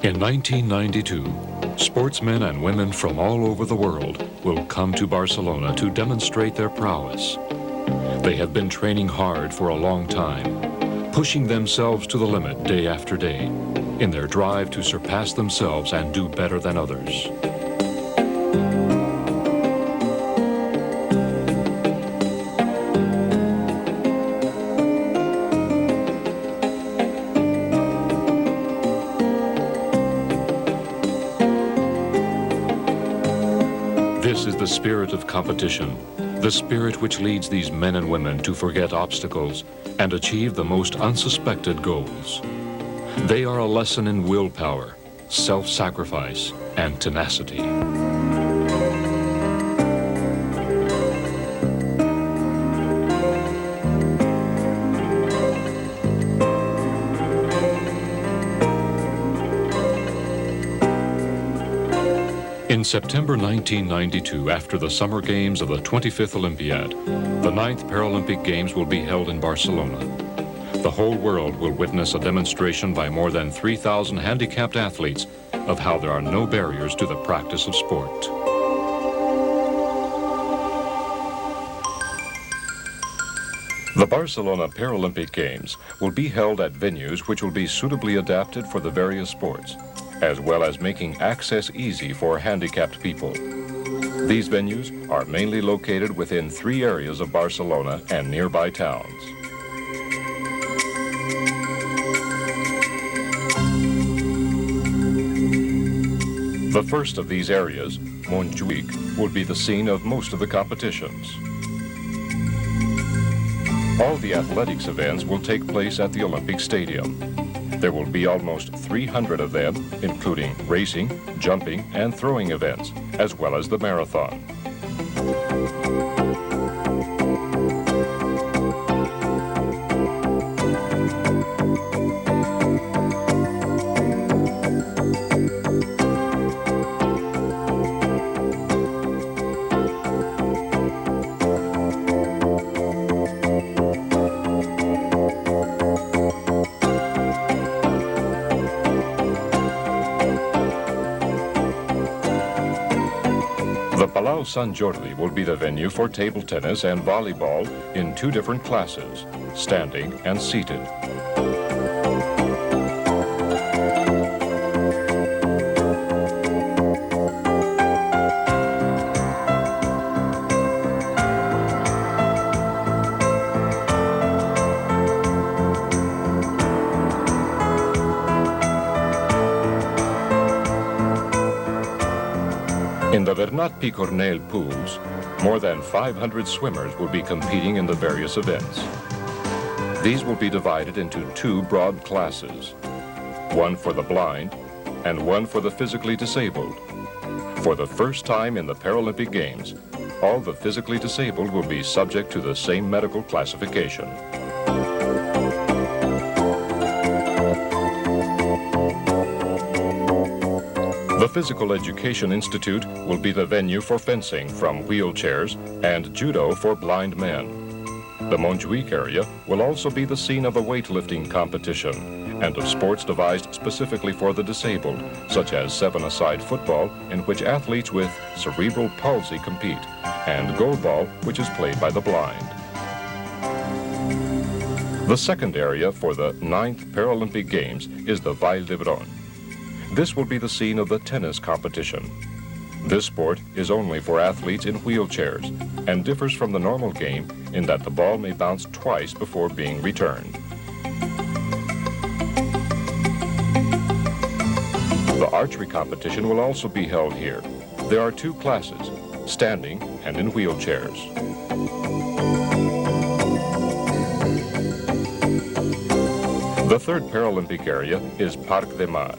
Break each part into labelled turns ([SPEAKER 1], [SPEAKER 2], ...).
[SPEAKER 1] In 1992, sportsmen and women from all over the world will come to Barcelona to demonstrate their prowess. They have been training hard for a long time, pushing themselves to the limit day after day, in their drive to surpass themselves and do better than others. This is the spirit of competition, the spirit which leads these men and women to forget obstacles and achieve the most unsuspected goals. They are a lesson in willpower, self-sacrifice, and tenacity. In September 1992, after the Summer Games of the 25th Olympiad, the 9th Paralympic Games will be held in Barcelona. The whole world will witness a demonstration by more than 3,000 handicapped athletes of how there are no barriers to the practice of sport. The Barcelona Paralympic Games will be held at venues which will be suitably adapted for the various sports, as well as making access easy for handicapped people. These venues are mainly located within 3 areas of Barcelona and nearby towns. The first of these areas, Montjuic, will be the scene of most of the competitions. All the athletics events will take place at the Olympic Stadium. There will be almost 300 of them, including racing, jumping, and throwing events, as well as the marathon. Sant Jordi will be the venue for table tennis and volleyball in 2 different classes, standing and seated. In the Bernat Picornell pools, more than 500 swimmers will be competing in the various events. These will be divided into 2 broad classes, one for the blind and one for the physically disabled. For the first time in the Paralympic Games, all the physically disabled will be subject to the same medical classification. The Physical Education Institute will be the venue for fencing from wheelchairs and judo for blind men. The Montjuic area will also be the scene of a weightlifting competition and of sports devised specifically for the disabled, such as 7-a-side football, in which athletes with cerebral palsy compete, and goalball, which is played by the blind. The second area for the 9th Paralympic Games is the Vall d'Hebron. This will be the scene of the tennis competition. This sport is only for athletes in wheelchairs and differs from the normal game in that the ball may bounce twice before being returned. The archery competition will also be held here. There are 2 classes, standing and in wheelchairs. The third Paralympic area is Parc de Mar.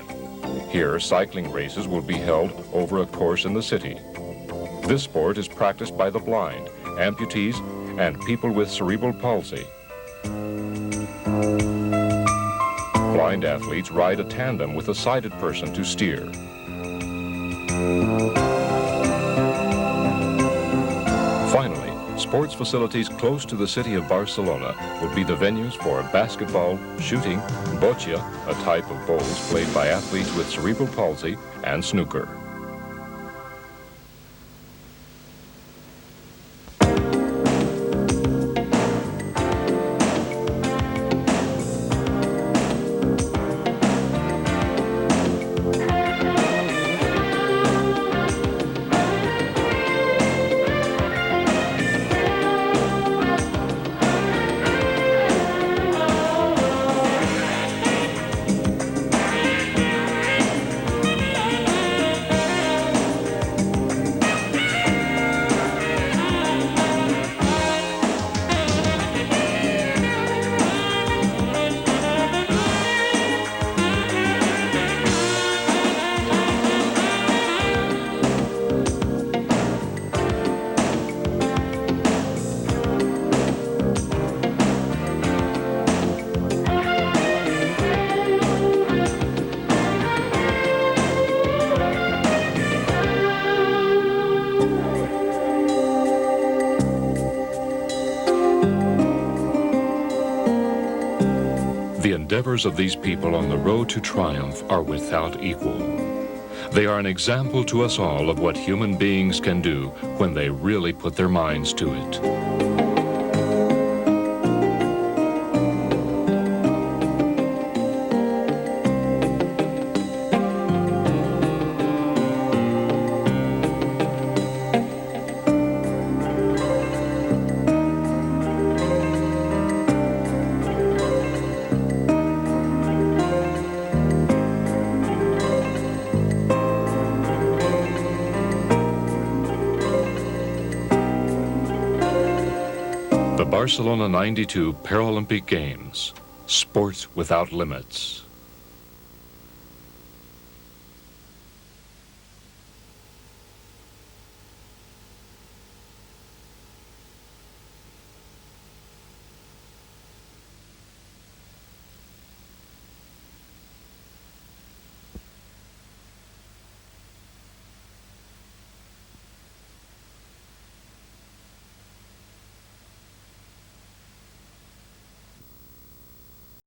[SPEAKER 1] Here, cycling races will be held over a course in the city. This sport is practiced by the blind, amputees, and people with cerebral palsy. Blind athletes ride a tandem with a sighted person to steer. Finally, sports facilities close to the city of Barcelona will be the venues for basketball, shooting, boccia, a type of bowls played by athletes with cerebral palsy, and snooker. The endeavors of these people on the road to triumph are without equal. They are an example to us all of what human beings can do when they really put their minds to it. The Barcelona 92 Paralympic Games, sport without limits.